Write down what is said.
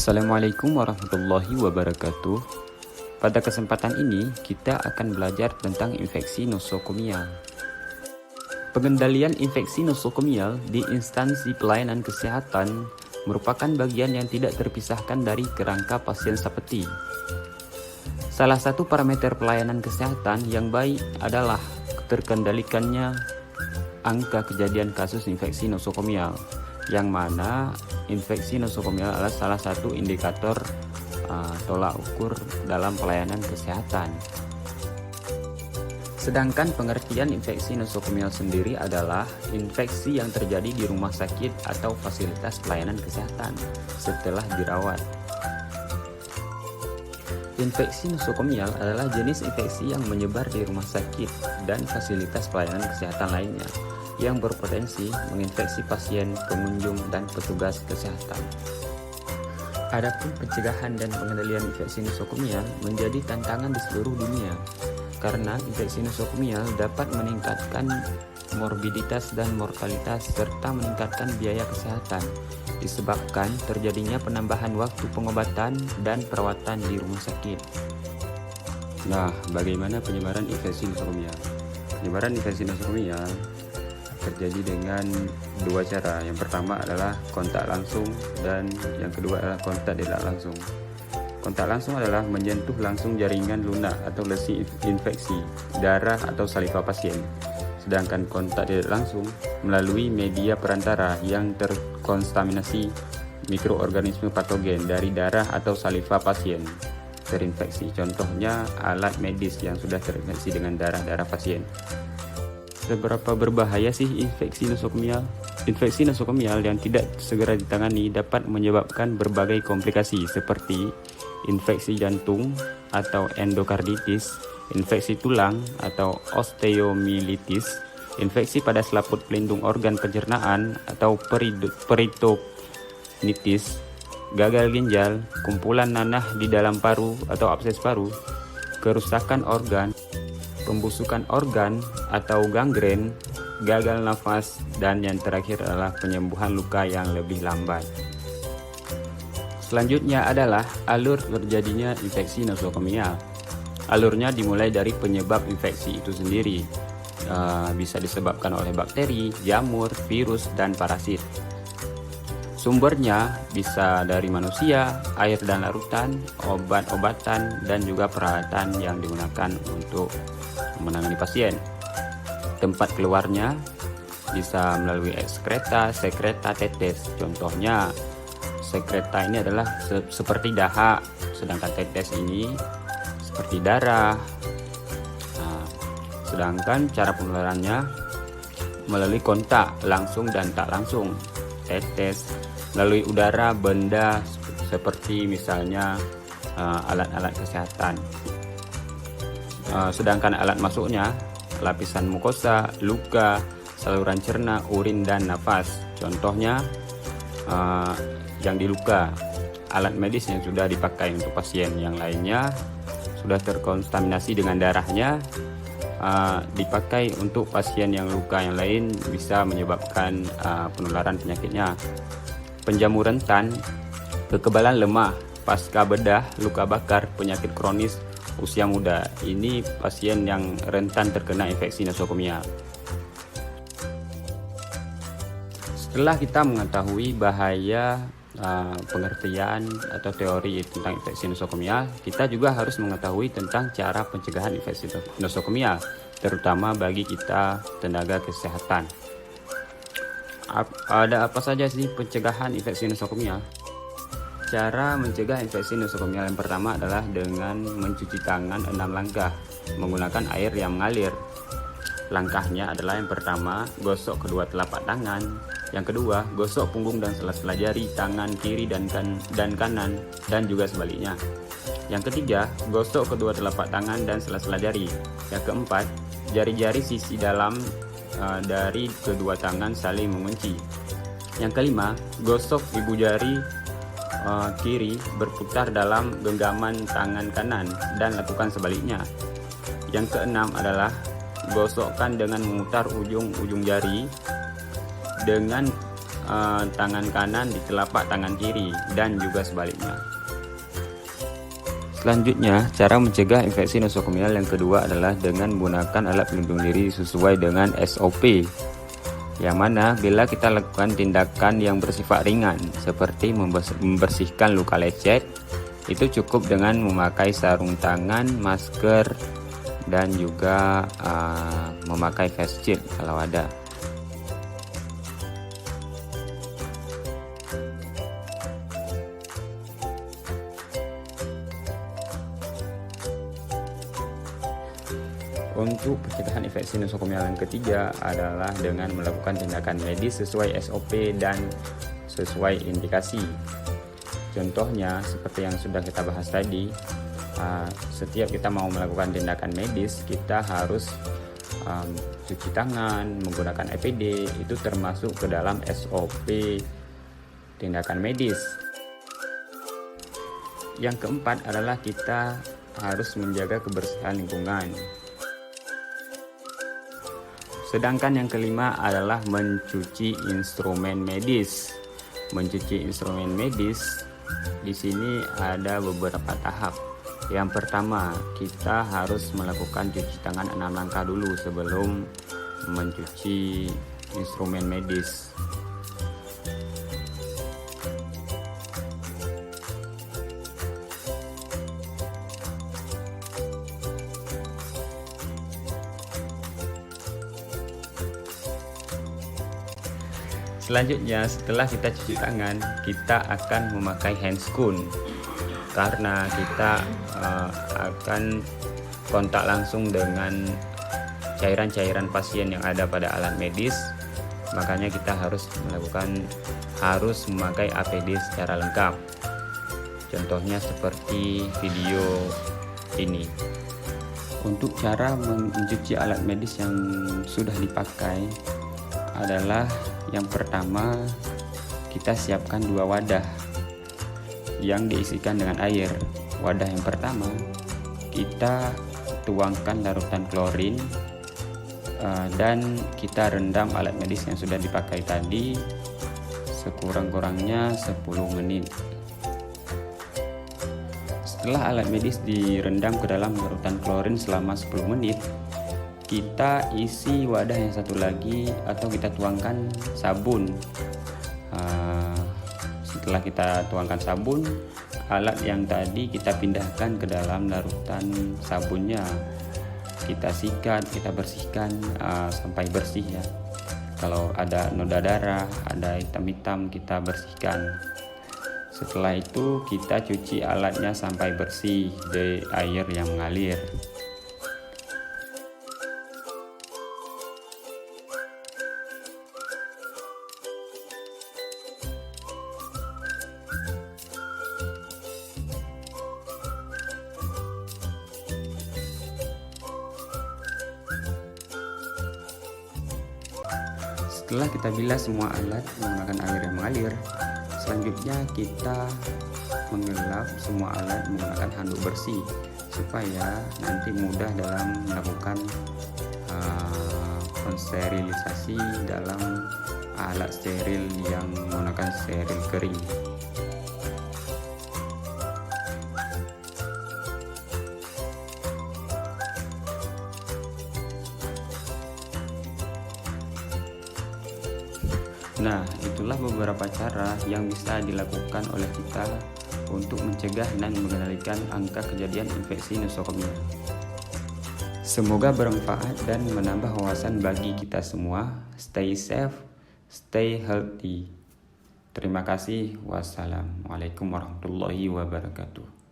Assalamualaikum warahmatullahi wabarakatuh. Pada kesempatan ini kita akan belajar tentang infeksi nosokomial. Pengendalian infeksi nosokomial di instansi pelayanan kesehatan merupakan bagian yang tidak terpisahkan dari kerangka pasien seperti. Salah satu parameter pelayanan kesehatan yang baik adalah terkendalikannya angka kejadian kasus infeksi nosokomial, yang mana infeksi nosokomial adalah salah satu indikator tolak ukur dalam pelayanan kesehatan. Sedangkan pengertian infeksi nosokomial sendiri adalah infeksi yang terjadi di rumah sakit atau fasilitas pelayanan kesehatan setelah dirawat. Infeksi nosokomial adalah jenis infeksi yang menyebar di rumah sakit dan fasilitas pelayanan kesehatan lainnya yang berpotensi menginfeksi pasien, pengunjung, dan petugas kesehatan. Adapun pencegahan dan pengendalian infeksi nosokomial menjadi tantangan di seluruh dunia karena infeksi nosokomial dapat meningkatkan morbiditas dan mortalitas serta meningkatkan biaya kesehatan disebabkan terjadinya penambahan waktu pengobatan dan perawatan di rumah sakit. Nah, bagaimana penyebaran infeksi nosokomial? Penyebaran infeksi nosokomial terjadi dengan dua cara. Yang pertama adalah kontak langsung dan yang kedua adalah kontak tidak langsung. Kontak langsung adalah menyentuh langsung jaringan lunak atau lesi infeksi, darah atau saliva pasien. Sedangkan kontak tidak langsung melalui media perantara yang terkontaminasi mikroorganisme patogen dari darah atau saliva pasien terinfeksi. Contohnya alat medis yang sudah terinfeksi dengan darah pasien. Seberapa berbahaya sih infeksi nosokomial? Infeksi nosokomial yang tidak segera ditangani dapat menyebabkan berbagai komplikasi seperti infeksi jantung atau endokarditis, infeksi tulang atau osteomilitis, infeksi pada selaput pelindung organ pencernaan atau peritonitis, gagal ginjal, kumpulan nanah di dalam paru atau abses paru, kerusakan organ, pembusukan organ atau gangren, gagal nafas, dan yang terakhir adalah penyembuhan luka yang lebih lambat. Selanjutnya adalah alur terjadinya infeksi nosokomial. Alurnya dimulai dari penyebab infeksi itu sendiri. Bisa disebabkan oleh bakteri, jamur, virus, dan parasit. Sumbernya bisa dari manusia, air dan larutan, obat-obatan, dan juga peralatan yang digunakan untuk menangani pasien. Tempat keluarnya bisa melalui ekskreta, sekreta, tetes. Contohnya, sekreta ini adalah seperti dahak, sedangkan tetes ini seperti darah. Sedangkan cara penularannya melalui kontak langsung dan tak langsung. Tetes melalui udara, benda seperti misalnya alat-alat kesehatan. Sedangkan alat masuknya lapisan mukosa, luka, saluran cerna, urin, dan nafas. Contohnya yang di luka, alat medis yang sudah dipakai untuk pasien. Yang lainnya sudah terkontaminasi dengan darahnya, dipakai untuk pasien yang luka yang lain, bisa menyebabkan penularan penyakitnya. Penjamu rentan, kekebalan lemah, pasca bedah, luka bakar, penyakit kronis, usia muda. Ini pasien yang rentan terkena infeksi nosokomial. Setelah kita mengetahui bahaya pengertian atau teori tentang infeksi nosokomial, kita juga harus mengetahui tentang cara pencegahan infeksi nosokomial, terutama bagi kita tenaga kesehatan. Ada apa saja sih pencegahan infeksi nosokomial? Cara mencegah infeksi nosokomial yang pertama adalah dengan mencuci tangan 6 langkah menggunakan air yang mengalir. Langkahnya adalah yang pertama, gosok kedua telapak tangan. Yang kedua, gosok punggung dan sela-sela jari tangan kiri dan kanan, dan juga sebaliknya. Yang ketiga, gosok kedua telapak tangan dan sela-sela jari. Yang keempat, jari-jari sisi dalam dari kedua tangan saling mengunci. Yang kelima, gosok ibu jari kiri berputar dalam genggaman tangan kanan dan lakukan sebaliknya. Yang keenam adalah gosokkan dengan memutar ujung-ujung jari dengan tangan kanan di telapak tangan kiri dan juga sebaliknya. Selanjutnya, cara mencegah infeksi nosokomial yang kedua adalah dengan menggunakan alat pelindung diri sesuai dengan SOP. Yang mana bila kita lakukan tindakan yang bersifat ringan seperti membersihkan luka lecet, itu cukup dengan memakai sarung tangan, masker, dan juga memakai face shield kalau ada. Untuk pencegahan infeksi nosokomial yang ketiga adalah dengan melakukan tindakan medis sesuai SOP dan sesuai indikasi. Contohnya seperti yang sudah kita bahas tadi, setiap kita mau melakukan tindakan medis, kita harus cuci tangan, menggunakan APD, itu termasuk ke dalam SOP tindakan medis. Yang keempat adalah kita harus menjaga kebersihan lingkungan. Sedangkan yang kelima adalah mencuci instrumen medis. Mencuci instrumen medis di sini ada beberapa tahap. Yang pertama, kita harus melakukan cuci tangan 6 langkah dulu sebelum mencuci instrumen medis. Selanjutnya, setelah kita cuci tangan, kita akan memakai handscoon karena kita akan kontak langsung dengan cairan-cairan pasien yang ada pada alat medis. Makanya kita harus memakai APD secara lengkap. Contohnya seperti video ini. Untuk cara mencuci alat medis yang sudah dipakai adalah yang pertama, kita siapkan 2 wadah yang diisikan dengan air. Wadah yang pertama, kita tuangkan larutan klorin dan kita rendam alat medis yang sudah dipakai tadi sekurang-kurangnya 10 menit. Setelah alat medis direndam ke dalam larutan klorin selama 10 menit, kita isi wadah yang satu lagi atau kita tuangkan sabun. Setelah kita tuangkan sabun, alat yang tadi kita pindahkan ke dalam larutan sabunnya. Kita sikat, kita bersihkan sampai bersih ya. Kalau ada noda darah, ada hitam-hitam, kita bersihkan. Setelah itu kita cuci alatnya sampai bersih dari air yang mengalir. Setelah kita bilas semua alat menggunakan air yang mengalir, selanjutnya kita mengelap semua alat menggunakan handuk bersih supaya nanti mudah dalam melakukan sterilisasi dalam alat steril yang menggunakan steril kering. Nah, itulah beberapa cara yang bisa dilakukan oleh kita untuk mencegah dan mengendalikan angka kejadian infeksi nosokomial. Semoga bermanfaat dan menambah wawasan bagi kita semua. Stay safe, stay healthy. Terima kasih. Wassalamualaikum warahmatullahi wabarakatuh.